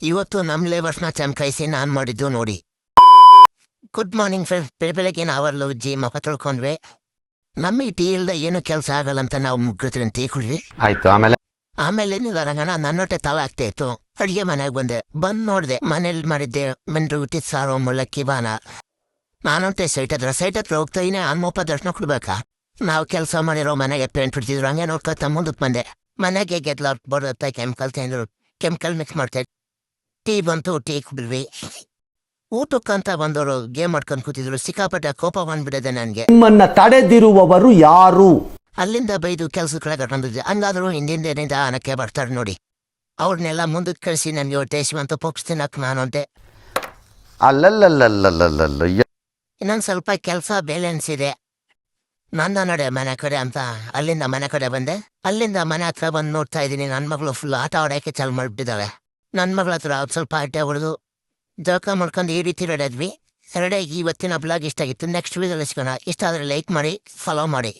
ಇವತ್ತು ನಮ್ಮ ಲೇಬರ್ಸ್ನ ಚಮಕಾಯಿಸಿ ನಾನು ಮಾಡಿದ್ದು ನೋಡಿ. Good morning friends. ಬೆಳಗ್ಗೆ ನಾವಲ್ಲೂ ಉಜ್ಜಿ ಮುಖ ತೊಳ್ಕೊಂಡ್ವಿ. ನಮ್ಮ ಈ ಟೀ ಇಲ್ದೆ ಏನು ಕೆಲಸ ಆಗಲ್ಲ ಅಂತ ನಾವು ಮುಗ್ಗತ್ರ ಟೀ ಕುಡ್ವಿ. ಆಯ್ತು. ಆಮೇಲೆ ಏನಿಲ್ಲ ರಂಗಣ್ಣ, ನನ್ನೊಟ್ಟೆ ತವ ಆಗ್ತಾ ಇತ್ತು. ಅಡುಗೆ ಮನೆಗೆ ಬಂದು ನೋಡಿದೆ. ಮನೇಲಿ ಮಾಡಿದ್ದೆ ಮೆಂಡ್ರು ಹುಟ್ಟಿದ ಸಾರು ಮುಳ್ಳಕ್ಕಿ ಬಾನ. ನಾನಂತೆ ಸೈಟ್ ಹತ್ರ ಹೋಗ್ತಾ ಇನೇ ಹನುಮಪ್ಪ ದರ್ಶನ ಕೊಡ್ಬೇಕಾ. ನಾವು ಕೆಲಸ ಮಾಡಿರೋ ಮನೆಗೆ ಪೇಂಟ್ ಬಿಡ್ತಿದ್ರು. ಹಂಗೆ ನೋಡ್ಕೊತ ಮುಂದಕ್ಕೆ ಬಂದೆ. ಮನೆಗೆ ಗೆದ್ಲ ಬರುತ್ತೆ ಕೆಮಿಕಲ್ ಮಿಕ್ಸ್ ಮಾಡ್ತಾ ಟೀ ಬಂತು. ಟೀ ಕುಡಿದ್ವಿ. ಊಟಕ್ಕಂತ ಬಂದವರು ಗೇಮ್ ಮಾಡ್ಕೊಂಡು ಕೂತಿದ್ರು. ಸಿಕ್ಕಾಪಟ್ಟೆ ಕೋಪ ಬಂದ್ಬಿಟ್ಟಿದೆ ನನಗೆ. ನಿಮ್ಮನ್ನ ತಡೆದಿರುವವರು ಯಾರು? ಅಲ್ಲಿಂದ ಬೈದು ಕೆಲಸಗಳ ಕಟ್ಕೊಂಡಿದ್ದೆ. ಹಂಗಾದ್ರು ಹಿಂದಿಂದ ಆನಕ್ಕೆ ಬರ್ತಾರೆ ನೋಡಿ. ಅವ್ರನ್ನೆಲ್ಲ ಮುಂದಕ್ಕೆ ಕಳಿಸಿ ನನಗೆ ಟೇಸ್ಟಿವಂತ ಪೋಪ್ಸ್ ತಿನ್ನಕ್ಕೆ ನಾನು ಅಂತೆ. ಅಲ್ಲಲ್ಲಲ್ಲಲ್ಲಲ್ಲಲ್ಲ ಇನ್ನೊಂದು ಸ್ವಲ್ಪ ಕೆಲಸ ಬ್ಯಾಲೆನ್ಸ್ ಇದೆ. ನನ್ನ ನಡೆ ಮನೆ ಕಡೆ ಅಂತ ಅಲ್ಲಿಂದ ಮನೆ ಕಡೆ ಬಂದೆ. ಅಲ್ಲಿಂದ ಮನೆ ಹತ್ರ ಬಂದು ನೋಡ್ತಾ ಇದ್ದೀನಿ. ನನ್ನ ಮಗಳು ಫುಲ್ ಆಟ ಆಡೋಕ್ಕೆ ಚಾಲು ಮಾಡಿಬಿಟ್ಟಿದ್ದಾಳೆ. ನನ್ನ ಮಗಳ ಹತ್ರ ಸ್ವಲ್ಪ ಆಟೆ ಹೊಡೆದು ಜಳಕ ಮಾಡ್ಕೊಂಡು ಈ ರೀತಿ ರೆಡಿ ಆದ್ವಿ. ಇವತ್ತಿನ ಬ್ಲಾಗ್ ಇಷ್ಟ ಆಗಿತ್ತು. ನೆಕ್ಸ್ಟ್ ವೀಡಿಯೋದಲ್ಲಿ ಸಿಗೋಣ. ಇಷ್ಟ ಆದರೆ ಲೈಕ್ ಮಾಡಿ, ಫಾಲೋ ಮಾಡಿ.